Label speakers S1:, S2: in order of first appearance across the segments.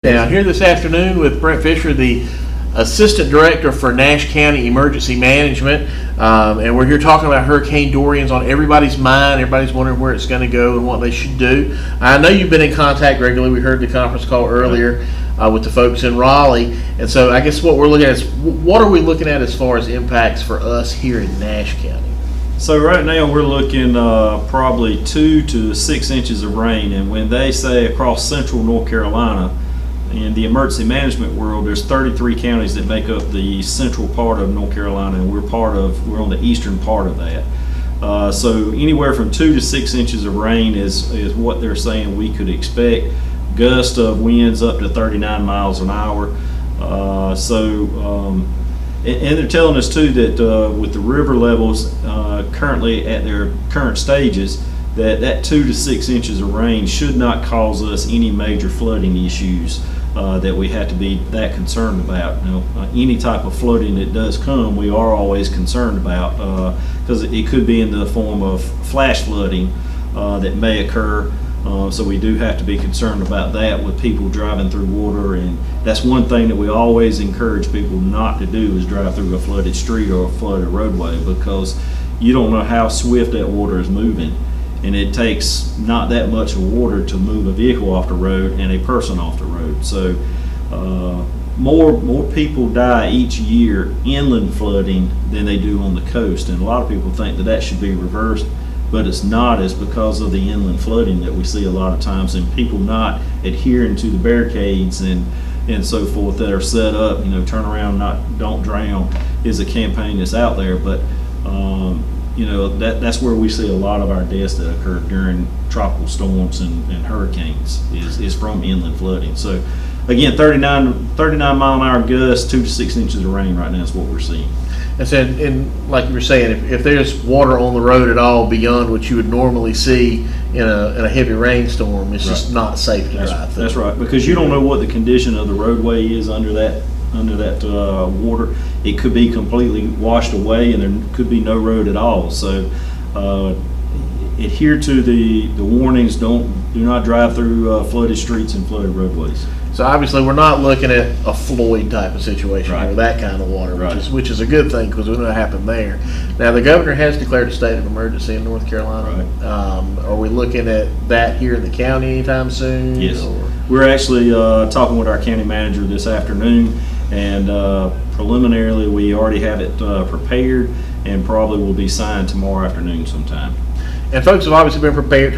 S1: Now, here this afternoon with Brent Fisher, the Assistant Director for Nash County Emergency Management, and we're here talking about Hurricane Dorian's on everybody's mind. Everybody's wondering where it's going to go and what they should do. I know you've been in contact regularly. We heard the conference call earlier with the folks in Raleigh, and so I guess what we're looking at is what are we looking at as far as impacts for us here in Nash County?
S2: So right now we're looking probably 2 to 6 inches of rain, and when they say across central North Carolina, in the emergency management world, there's 33 counties that make up the central part of North Carolina, and we're on the eastern part of that. So anywhere from 2 to 6 inches of rain is what they're saying we could expect. Gust of winds up to 39 miles an hour. And they're telling us too that with the river levels currently at their current stages, that 2 to 6 inches of rain should not cause us any major flooding issues that we have to be that concerned about. Any type of flooding that does come, we are always concerned about because it could be in the form of flash flooding that may occur. So we do have to be concerned about that with people driving through water, and that's one thing that we always encourage people not to do is drive through a flooded street or a flooded roadway, because you don't know how swift that water is moving. And it takes not that much of water to move a vehicle off the road and a person off the road. So more people die each year inland flooding than they do on the coast. And a lot of people think that should be reversed, but it's not. It's because of the inland flooding that we see a lot of times, and people not adhering to the barricades and so forth that are set up. Turn around, don't drown is a campaign that's out there, but that's where we see a lot of our deaths that occur during tropical storms and hurricanes is from inland flooding. So again, 39 mile an hour gusts, 2 to 6 inches of rain right now is what we're seeing.
S1: And like you were saying, if there's water on the road at all beyond what you would normally see in a heavy rainstorm, it's just not safe to drive through.
S2: That's right, because you don't know what the condition of the roadway is under that water. It could be completely washed away, and there could be no road at all. So adhere to the warnings. Do not drive through flooded streets and flooded roadways.
S1: So obviously we're not looking at a Floyd type of situation or that kind of water, which is a good thing, because we know what happened there. Now the governor has declared a state of emergency in North Carolina. Are we looking at that here in the county anytime soon?
S2: Yes, we're actually talking with our county manager this afternoon, and preliminarily we already have it prepared, and probably will be signed tomorrow afternoon sometime. And
S1: folks have obviously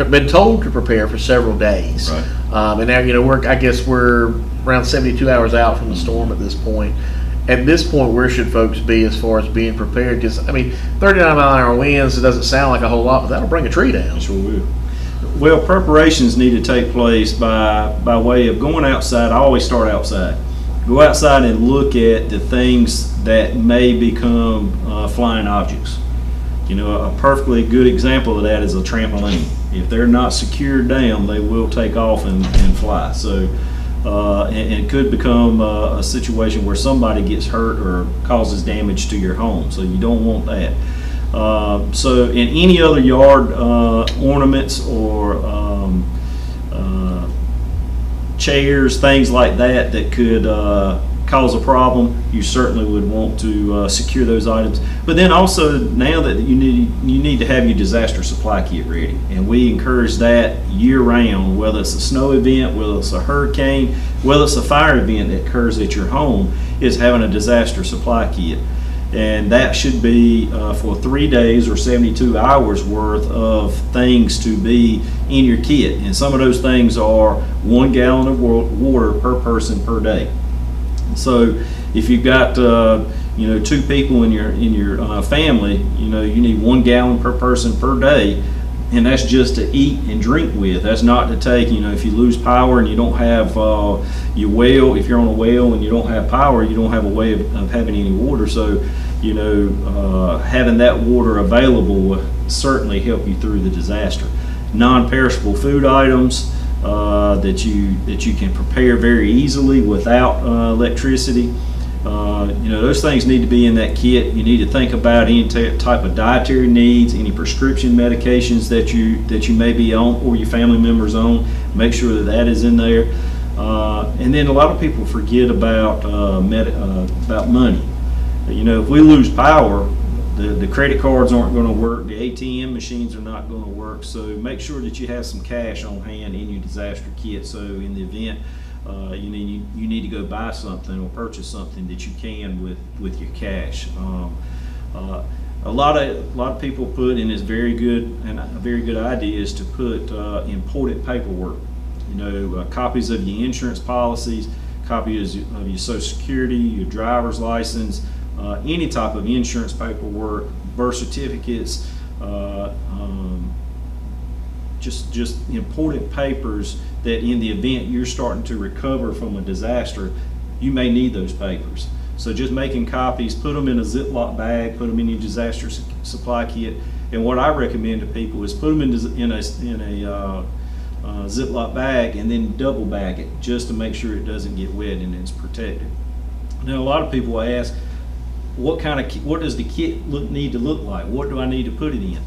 S1: been told to prepare for several days. And now, I guess we're around 72 hours out from the storm at this point. At this point, where should folks be as far as being prepared? Because 39 mile an hour winds, it doesn't sound like a whole lot, but that'll bring a tree down.
S2: It sure will. Well, preparations need to take place by way of going outside. I always start outside. Go outside and look at the things that may become flying objects. A perfectly good example of that is a trampoline. If they're not secured down, they will take off and fly. So, and it could become a situation where somebody gets hurt or causes damage to your home. So you don't want that. So in any other yard ornaments or chairs, things like that could cause a problem, you certainly would want to secure those items. But then also, now that you need to have your disaster supply kit ready, and we encourage that year round, whether it's a snow event, whether it's a hurricane, whether it's a fire event that occurs at your home, is having a disaster supply kit. And that should be for 3 days or 72 hours worth of things to be in your kit. And some of those things are 1 gallon of water per person per day. So if you've got 2 people in your family, you need 1 gallon per person per day, and that's just to eat and drink with. That's not to take, if you lose power and you don't have your well, if you're on a well and you don't have power, you don't have a way of having any water. So having that water available will certainly help you through the disaster. Non-perishable food items that you can prepare very easily without electricity. Those things need to be in that kit. You need to think about any type of dietary needs, any prescription medications that you may be on or your family members on. Make sure that is in there. And then a lot of people forget about money. You know, if we lose power, the credit cards aren't going to work, the ATM machines are not going to work. So make sure that you have some cash on hand in your disaster kit. So in the event you need to go buy something or purchase something, that you can with your cash. A lot of people put, and it's very good, and a very good idea is to put important paperwork. You know, copies of your insurance policies, copies of your Social Security, your driver's license, any type of insurance paperwork, birth certificates, just important papers that in the event you're starting to recover from a disaster, you may need those papers. So just making copies, put them in a Ziploc bag, put them in your disaster supply kit. And what I recommend to people is put them in a Ziploc bag and then double bag it, just to make sure it doesn't get wet and it's protected. Now a lot of people ask, what does the kit need to look like? What do I need to put it in?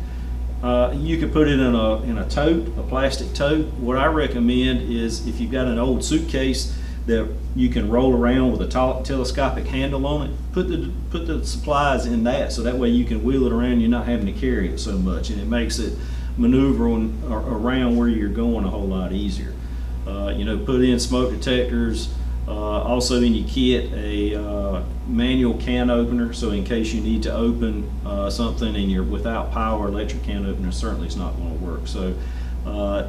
S2: You could put it in a tote, a plastic tote. What I recommend is, if you've got an old suitcase that you can roll around with a telescopic handle on it, put the supplies in that, so that way you can wheel it around. You're not having to carry it so much, and it makes it maneuvering around where you're going a whole lot easier. You know, put in smoke detectors. Also in your kit, a manual can opener, so in case you need to open something and you're without power, electric can opener certainly is not going to work. So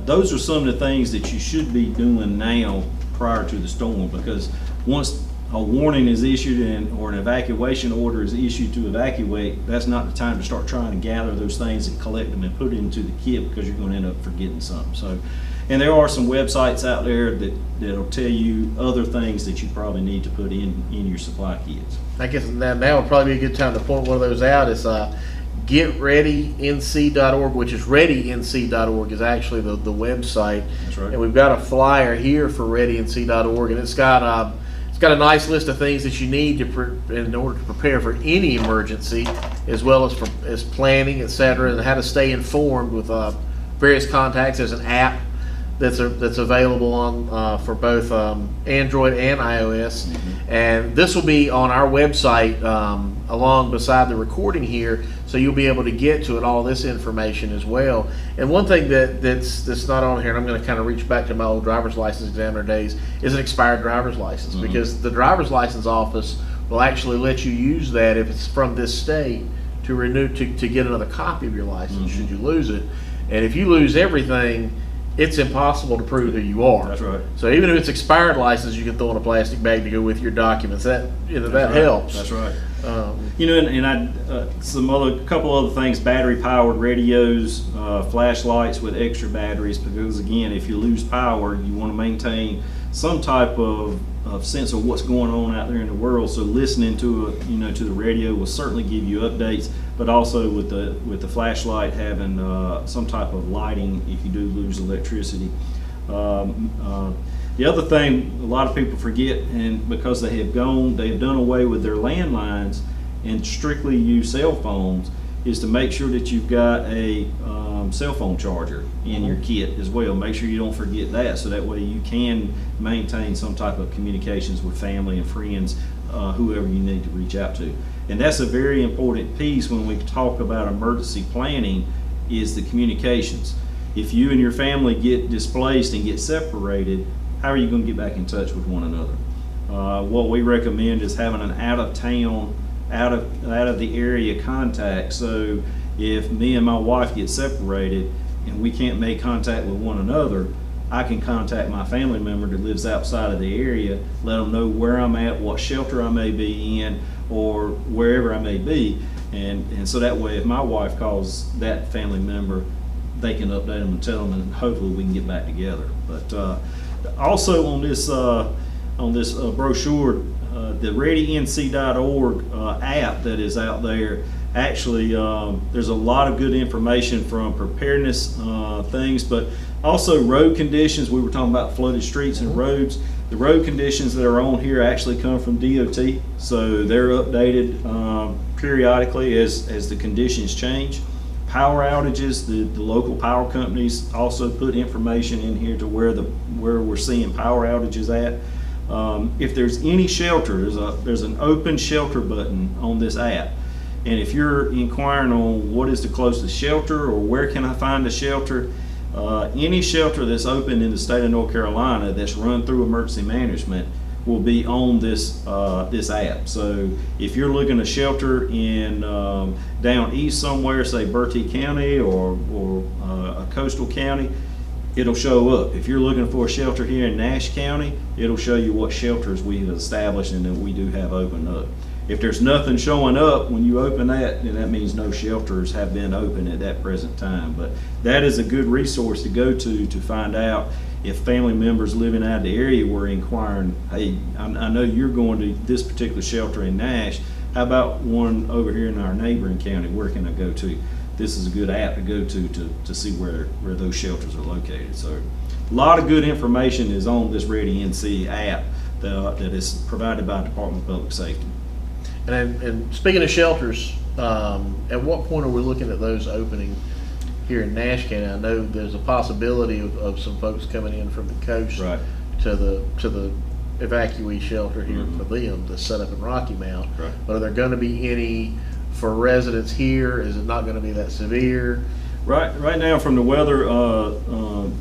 S2: those are some of the things that you should be doing now prior to the storm, because once a warning is issued or an evacuation order is issued to evacuate, that's not the time to start trying to gather those things and collect them and put it into the kit, because you're going to end up forgetting something. So, and there are some websites out there that'll tell you other things that you probably need to put in your supply kits.
S1: I guess now would probably be a good time to point one of those out. Is getreadync.org, which is readync.org is actually the website.
S2: That's right.
S1: And we've got a flyer here for readync.org, and it's got a nice list of things that you need in order to prepare for any emergency, as well as planning, etc., and how to stay informed with various contacts. There's an app that's available on for both Android and iOS, and this will be on our website along beside the recording here, so you'll be able to get to it, all this information as well. And one thing that's not on here, and I'm going to kind of reach back to my old driver's license examiner days, is an expired driver's license, because the driver's license office will actually let you use that if it's from this state to renew to get another copy of your license should you lose it. And if you lose everything, it's impossible to prove who you are.
S2: That's right.
S1: So even if it's expired license, you can throw in a plastic bag to go with your documents. That helps.
S2: That's right. You know, and a couple other things: battery-powered radios, flashlights with extra batteries. Because again, if you lose power, you want to maintain some type of sense of what's going on out there in the world. So listening to to the radio will certainly give you updates. But also with the flashlight, having some type of lighting if you do lose electricity. The other thing a lot of people forget, and because they've done away with their landlines and strictly use cell phones, is to make sure that you've got a cell phone charger in your kit as well. Make sure you don't forget that, so that way you can maintain some type of communications with family and friends, whoever you need to reach out to. And that's a very important piece when we talk about emergency planning, is the communications. If you and your family get displaced and get separated, how are you going to get back in touch with one another? What we recommend is having an out of the area contact. So if me and my wife get separated and we can't make contact with one another, I can contact my family member that lives outside of the area, let them know where I'm at, what shelter I may be in, or wherever I may be, and so that way if my wife calls that family member, they can update them and tell them, and hopefully we can get back together. But also on this brochure, the readync.org app that is out there, actually there's a lot of good information from preparedness things, but also road conditions. We were talking about flooded streets and roads. The road conditions that are on here actually come from DOT, so they're updated periodically as the conditions change. Power outages, the local power companies also put information in here to where we're seeing power outages at. If there's any shelter, there's an open shelter button on this app. And if you're inquiring on what is the closest shelter or where can I find a shelter, any shelter that's open in the state of North Carolina that's run through emergency management will be on this app. So if you're looking to shelter in down east somewhere, say Bertie County or a coastal county, it'll show up. If you're looking for a shelter here in Nash County, it'll show you what shelters we've established and that we do have open up. If there's nothing showing up when you open that, then that means no shelters have been open at that present time. But that is a good resource to go to find out if family members living out of the area were inquiring, hey, I know you're going to this particular shelter in Nash. How about one over here in our neighboring county? Where can I go to? This is a good app to go to see where those shelters are located. So a lot of good information is on this Ready NC app that is provided by the Department of Public Safety.
S1: And speaking of shelters, at what point are we looking at those opening here in Nash County? I know there's a possibility of some folks coming in from the coast
S2: Right.
S1: to the evacuee shelter here for them to set up in Rocky Mount.
S2: Right.
S1: But are there going to be any for residents here? Is it not going to be that severe?
S2: Right now, from the weather,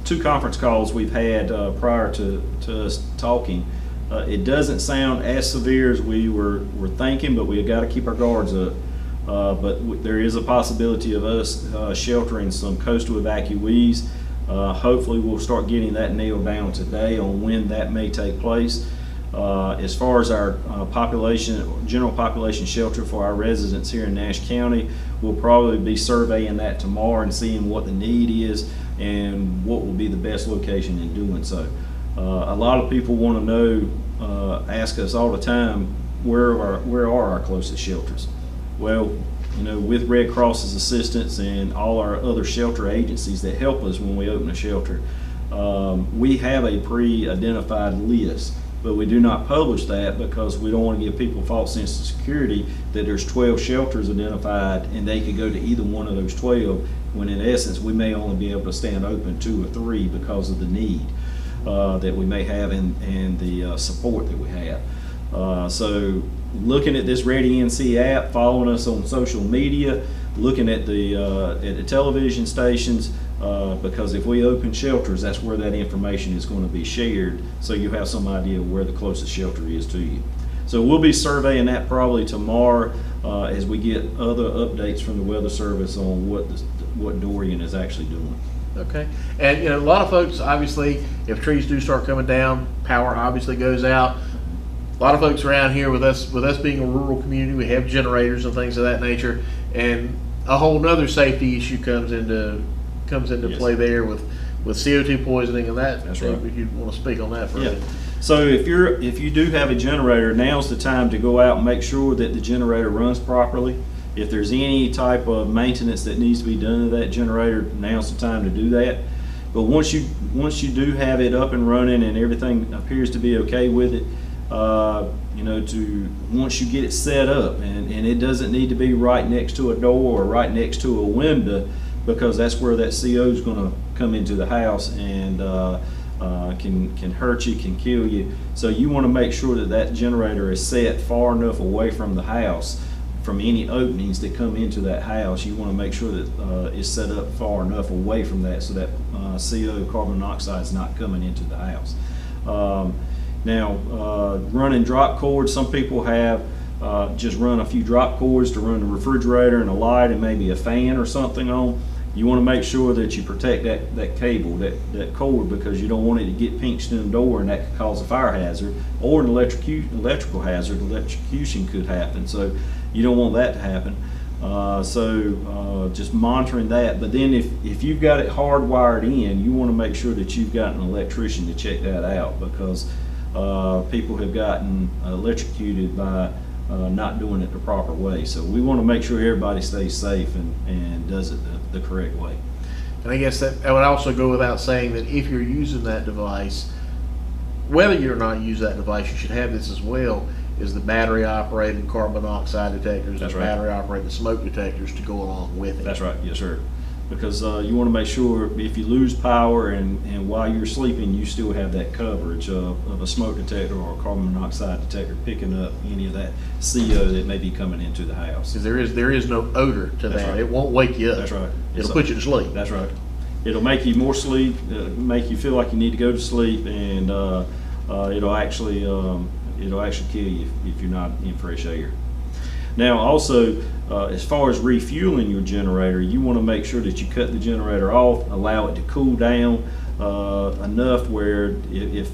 S2: 2 conference calls we've had prior to us talking, it doesn't sound as severe as we were thinking, but we've got to keep our guards up. But there is a possibility of us sheltering some coastal evacuees. Hopefully we'll start getting that nailed down today on when that may take place. As far as our general population shelter for our residents here in Nash County, we'll probably be surveying that tomorrow and seeing what the need is and what will be the best location in doing so. A lot of people want to know, ask us all the time, where are our closest shelters? Well, you know, with Red Cross's assistance and all our other shelter agencies that help us when we open a shelter, we have a pre-identified list, but we do not publish that because we don't want to give people false sense of security that there's 12 shelters identified and they could go to either one of those 12, when in essence we may only be able to stand open 2 or 3 because of the need that we may have and the support that we have. So looking at this Ready NC app, following us on social media, looking at the television stations, because if we open shelters, that's where that information is going to be shared, so you have some idea where the closest shelter is to you. So we'll be surveying that probably tomorrow as we get other updates from the Weather Service on what Dorian is actually doing.
S1: Okay. And, you know, a lot of folks, obviously, if trees do start coming down, power obviously goes out. A lot of folks around here, with us being a rural community, we have generators and things of that nature, and a whole nother safety issue comes into
S2: Yes.
S1: play there with CO2 poisoning and that.
S2: That's right.
S1: If you want to speak on that for a
S2: Yeah.
S1: minute.
S2: So if you do have a generator, now's the time to go out and make sure that the generator runs properly. If there's any type of maintenance that needs to be done to that generator, now's the time to do that. But once you do have it up and running and everything appears to be okay with it, you know, once you get it set up, and it doesn't need to be right next to a door or right next to a window, because that's where that CO is going to come into the house and can hurt you, can kill you. So you want to make sure that generator is set far enough away from the house, from any openings that come into that house. You want to make sure that it's set up far enough away from that so that CO, carbon monoxide, is not coming into the house. Now, running drop cords, some people have just run a few drop cords to run the refrigerator and a light and maybe a fan or something on. You want to make sure that you protect that cable, that cord, because you don't want it to get pinched in the door and that could cause a fire hazard or an electrical hazard. Electrocution could happen, so you don't want that to happen. Just monitoring that. But then if you've got it hardwired in, you want to make sure that you've got an electrician to check that out, because people have gotten electrocuted by not doing it the proper way. So we want to make sure everybody stays safe and does it the correct way.
S1: And I guess that would also go without saying that if you're using that device, whether you're not using that device, you should have this as well, is the battery operated carbon monoxide detectors,
S2: That's
S1: and
S2: right.
S1: battery operated smoke detectors to go along with it.
S2: That's right, yes, sir. Because you want to make sure if you lose power and while you're sleeping, you still have that coverage of a smoke detector or a carbon monoxide detector picking up any of that CO that may be coming into the house.
S1: Because there is no odor to
S2: That's
S1: that.
S2: right.
S1: It won't wake you up.
S2: That's right.
S1: It'll put you to sleep.
S2: That's right. It'll make you more sleep, make you feel like you need to go to sleep, and it'll actually kill you if you're not in fresh air. Now, also, as far as refueling your generator, you want to make sure that you cut the generator off, allow it to cool down enough where if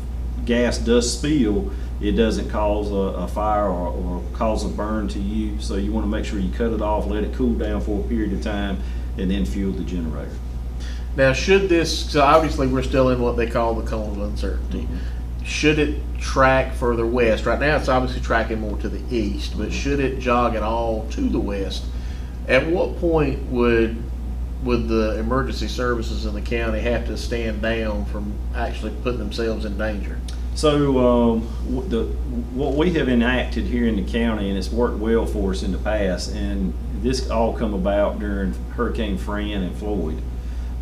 S2: gas does spill, it doesn't cause a fire or cause a burn to you. So you want to make sure you cut it off, let it cool down for a period of time, and then fuel the generator.
S1: Now, should this, so obviously we're still in what they call the cone of uncertainty. Should it track further west? Right now it's obviously tracking more to the east, but should it jog at all to the west? At what point would the emergency services in the county have to stand down from actually putting themselves in danger?
S2: So what we have enacted here in the county, and it's worked well for us in the past, and this all come about during Hurricane Fran and Floyd,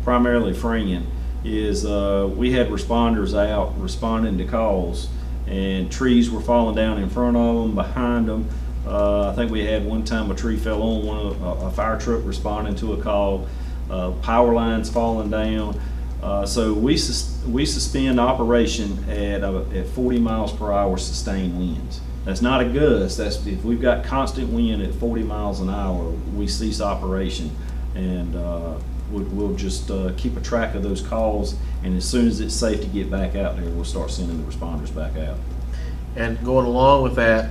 S2: primarily Fran, is we had responders out responding to calls, and trees were falling down in front of them, behind them. I think we had one time a tree fell on a fire truck responding to a call, power lines falling down. So we suspend operation at 40 miles per hour sustained winds. That's not a gust. That's if we've got constant wind at 40 miles an hour, we cease operation, and we'll just keep a track of those calls, and as soon as it's safe to get back out there, we'll start sending the responders back out.
S1: And going along with that,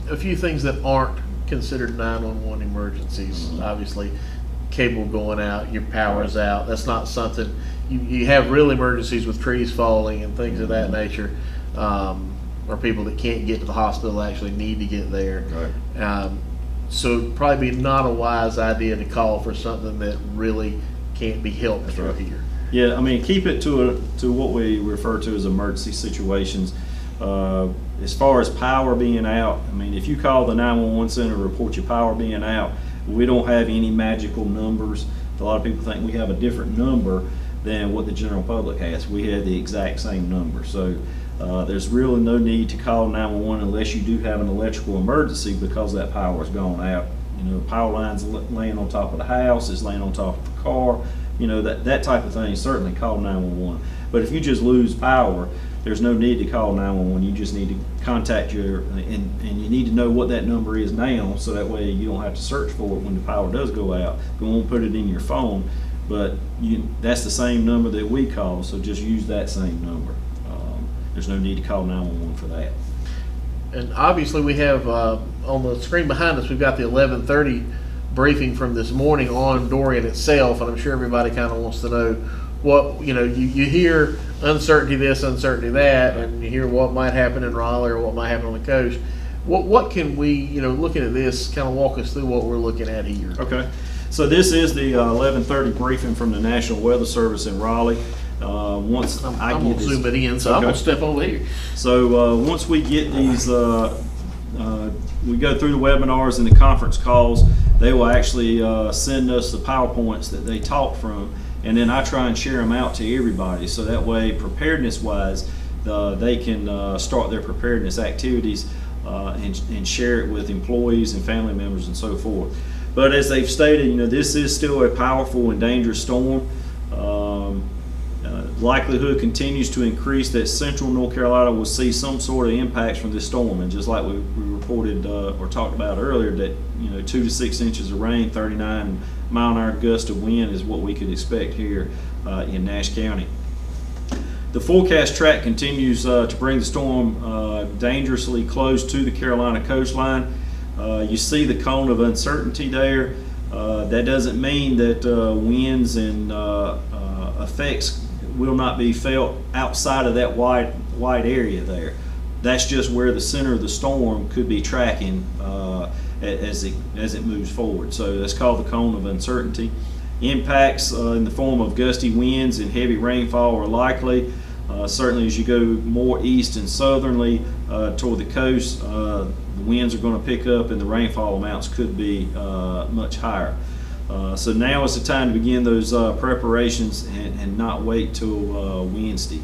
S1: a few things that aren't considered 911 emergencies. Obviously, cable going out, your power's out. That's not something, you have real emergencies with trees falling and things of that nature, or people that can't get to the hospital actually need to get there.
S2: Right.
S1: So it'd probably be not a wise idea to call for something that really can't be helped through here.
S2: Yeah, I mean, keep it to what we refer to as emergency situations. As far as power being out, I mean, if you call the 911 center to report your power being out, we don't have any magical numbers. A lot of people think we have a different number than what the general public has. We have the exact same number. So there's really no need to call 911 unless you do have an electrical emergency because that power has gone out. You know, power lines laying on top of the house, it's laying on top of the car, you know, that type of thing. Certainly call 911. But if you just lose power, there's no need to call 911. You just need to contact and you need to know what that number is now, so that way you don't have to search for it when the power does go out. You won't put it in your phone, but that's the same number that we call, so just use that same number. There's no need to call 911 for that.
S1: And obviously we have on the screen behind us, we've got the 11:30 briefing from this morning on Dorian itself, and I'm sure everybody kind of wants to know what, you hear uncertainty this, uncertainty that, and you hear what might happen in Raleigh or what might happen on the coast. What can we, looking at this, kind of walk us through what we're looking at here?
S2: Okay. So this is the 11:30 briefing from the National Weather Service in Raleigh. Once
S1: I'm going to zoom it in, so I'm going to step over here.
S2: So once we get these, we go through the webinars and the conference calls, they will actually send us the PowerPoints that they taught from, and then I try and share them out to everybody, so that way preparedness-wise, they can start their preparedness activities and share it with employees and family members and so forth. But as they've stated, this is still a powerful and dangerous storm. Likelihood continues to increase that central North Carolina will see some sort of impacts from this storm, and just like we reported or talked about earlier, that 2 to 6 inches of rain, 39 mile an hour gust of wind is what we could expect here in Nash County. The forecast track continues to bring the storm dangerously close to the Carolina coastline. You see the cone of uncertainty there. That doesn't mean that winds and effects will not be felt outside of that wide area there. That's just where the center of the storm could be tracking as it moves forward. So that's called the cone of uncertainty. Impacts in the form of gusty winds and heavy rainfall are likely. Certainly as you go more east and southerly toward the coast, the winds are going to pick up and the rainfall amounts could be much higher. So now is the time to begin those preparations and not wait till Wednesday.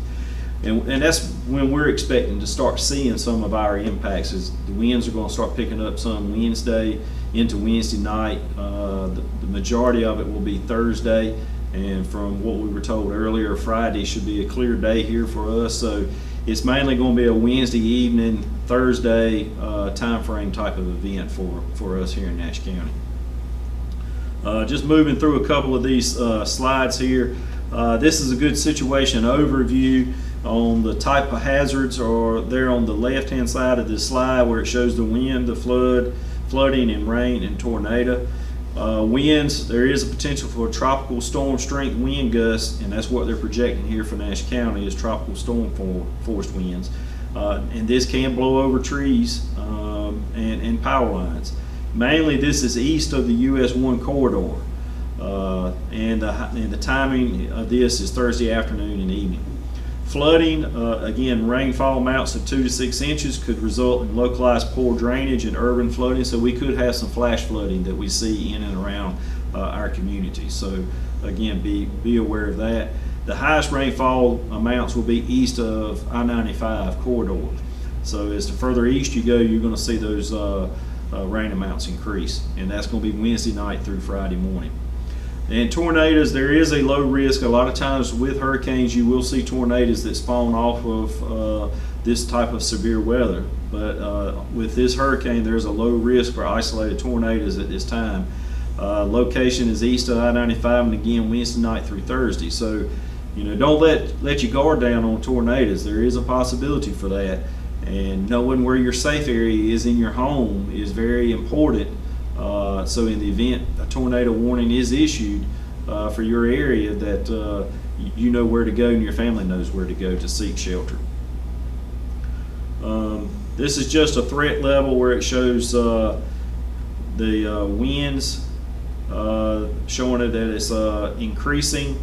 S2: And that's when we're expecting to start seeing some of our impacts. Is the winds are going to start picking up some Wednesday into Wednesday night. The majority of it will be Thursday, and from what we were told earlier, Friday should be a clear day here for us. So it's mainly going to be a Wednesday evening, Thursday time frame type of event for us here in Nash County. Just moving through a couple of these slides here. This is a good situation overview on the type of hazards, or there on the left hand side of this slide where it shows the wind, the flooding and rain and tornado. Winds, there is a potential for a tropical storm strength wind gusts, and that's what they're projecting here for Nash County is tropical storm force winds. And this can blow over trees and power lines. Mainly this is east of the US 1 corridor, and the timing of this is Thursday afternoon and evening. Flooding, again, rainfall amounts of 2 to 6 inches could result in localized poor drainage and urban flooding, so we could have some flash flooding that we see in and around our community. So again, be aware of that. The highest rainfall amounts will be east of I-95 corridor. So as the further east you go, you're going to see those rain amounts increase, and that's going to be Wednesday night through Friday morning. And tornadoes, there is a low risk. A lot of times with hurricanes, you will see tornadoes that spawn off of this type of severe weather. But with this hurricane, there's a low risk for isolated tornadoes at this time. Location is east of I-95, and again, Wednesday night through Thursday. So, don't let your guard down on tornadoes. There is a possibility for that. And knowing where your safe area is in your home is very important. So in the event a tornado warning is issued for your area, that you know where to go and your family knows where to go to seek shelter. This is just a threat level where it shows the winds, showing it that it's increasing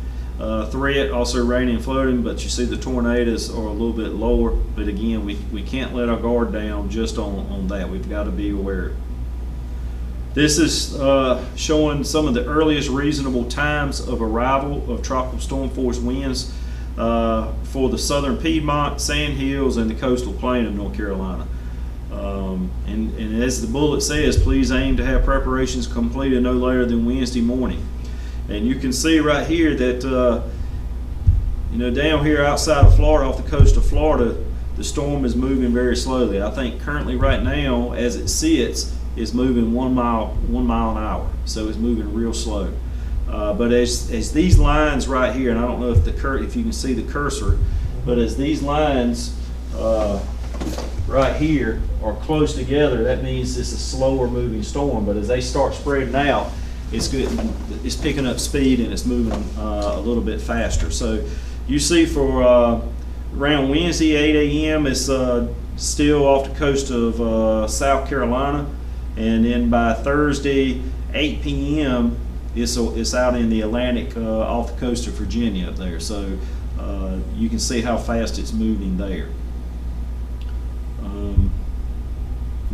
S2: threat, also rain and flooding, but you see the tornadoes are a little bit lower. But again, we can't let our guard down just on that. We've got to be aware. This is showing some of the earliest reasonable times of arrival of tropical storm force winds for the southern Piedmont, Sandhills, and the coastal plain of North Carolina. And as the bullet says, please aim to have preparations completed no later than Wednesday morning. And you can see right here that down here outside of Florida, off the coast of Florida, the storm is moving very slowly. I think currently right now, as it sits, is moving 1 mile an hour, so it's moving real slow. But as these lines right here, and I don't know if you can see the cursor, but as these lines right here are close together, that means it's a slower moving storm. But as they start spreading out, it's picking up speed and it's moving a little bit faster. So you see for around Wednesday 8 a.m. it's still off the coast of South Carolina. And then by Thursday, 8 p.m., it's out in the Atlantic off the coast of Virginia up there. So you can see how fast it's moving there.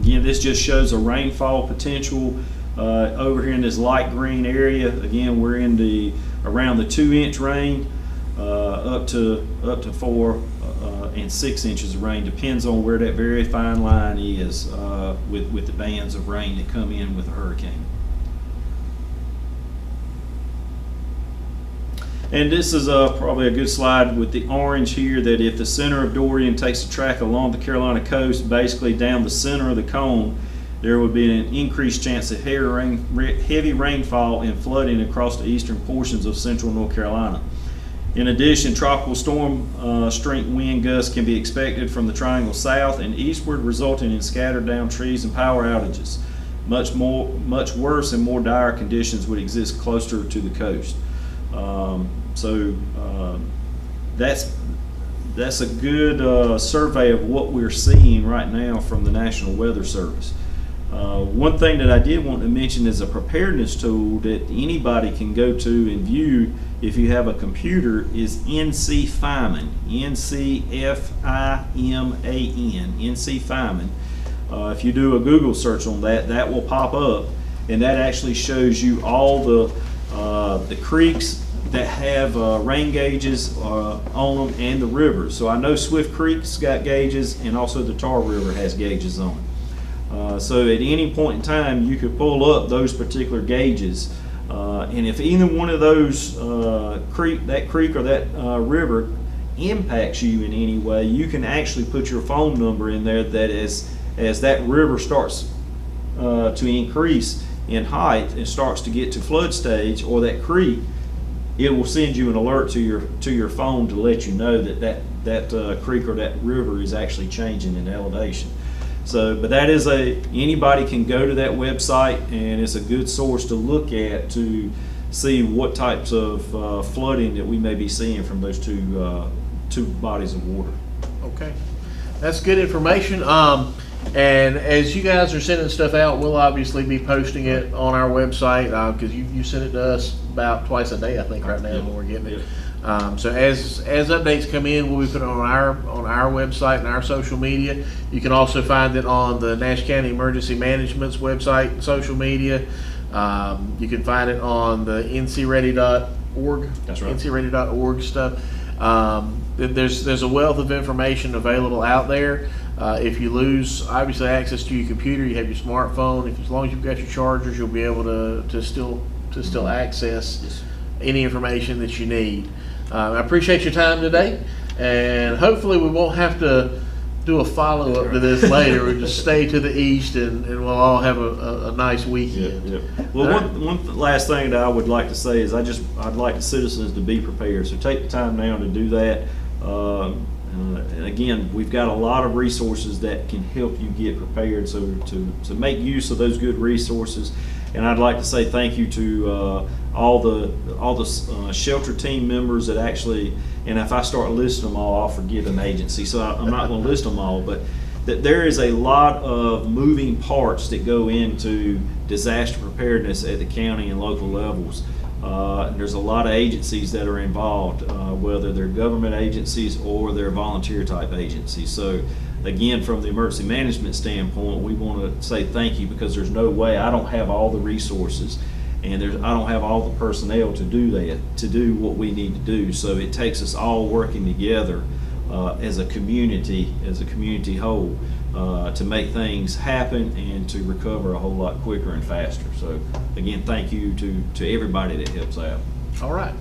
S2: Again, this just shows a rainfall potential over here in this light green area. Again, we're in around the 2-inch range, up to 4 and 6 inches of rain. Depends on where that very fine line is with the bands of rain that come in with a hurricane. And this is probably a good slide with the orange here, that if the center of Dorian takes a track along the Carolina coast, basically down the center of the cone, there would be an increased chance of heavy rainfall and flooding across the eastern portions of central North Carolina. In addition, tropical storm strength wind gusts can be expected from the triangle south and eastward, resulting in scattered down trees and power outages. Much worse and more dire conditions would exist closer to the coast. That's a good survey of what we're seeing right now from the National Weather Service. One thing that I did want to mention is a preparedness tool that anybody can go to and view if you have a computer, is NC Fiman, NC Fiman. If you do a Google search on that, that will pop up, and that actually shows you all the creeks that have rain gauges on them, and the rivers. So I know Swift Creek's got gauges, and also the Tar River has gauges on it. So at any point in time, you could pull up those particular gauges, and if either one of those creek or that river impacts you in any way, you can actually put your phone number in there, that as that river starts to increase in height and starts to get to flood stage, or that creek, it will send you an alert to your phone to let you know that creek or that river is actually changing in elevation. So, but that is anybody can go to that website, and it's a good source to look at to see what types of flooding that we may be seeing from those two bodies of water.
S1: Okay, that's good information. And as you guys are sending stuff out, we'll obviously be posting it on our website, because you send it to us about twice a day, I think, right now, when we're getting it. So as updates come in, we'll be putting it on our website and our social media. You can also find it on the Nash County Emergency Management's website and social media. You can find it on the ncready.org.
S2: That's right.
S1: ncready.org stuff. There's a wealth of information available out there. If you lose, obviously, access to your computer, you have your smartphone. As long as you've got your chargers, you'll be able to still access any information that you need. I appreciate your time today, and hopefully we won't have to do a follow-up to this later. We'll just stay to the east, and we'll all have a nice weekend.
S2: Yeah. Well, one last thing that I would like to say is I'd like the citizens to be prepared. So take the time now to do that. And again, we've got a lot of resources that can help you get prepared. So to make use of those good resources. And I'd like to say thank you to all the shelter team members that actually, and if I start listing them all, I'll forget an agency, so I'm not going to list them all, but that there is a lot of moving parts that go into disaster preparedness at the county and local levels. And there's a lot of agencies that are involved, whether they're government agencies or they're volunteer type agencies. So again, from the emergency management standpoint, we want to say thank you, because there's no way, I don't have all the resources, and I don't have all the personnel to do that, to do what we need to do. So it takes us all working together as a community whole, to make things happen and to recover a whole lot quicker and faster. So again, thank you to everybody that helps out.
S1: All right.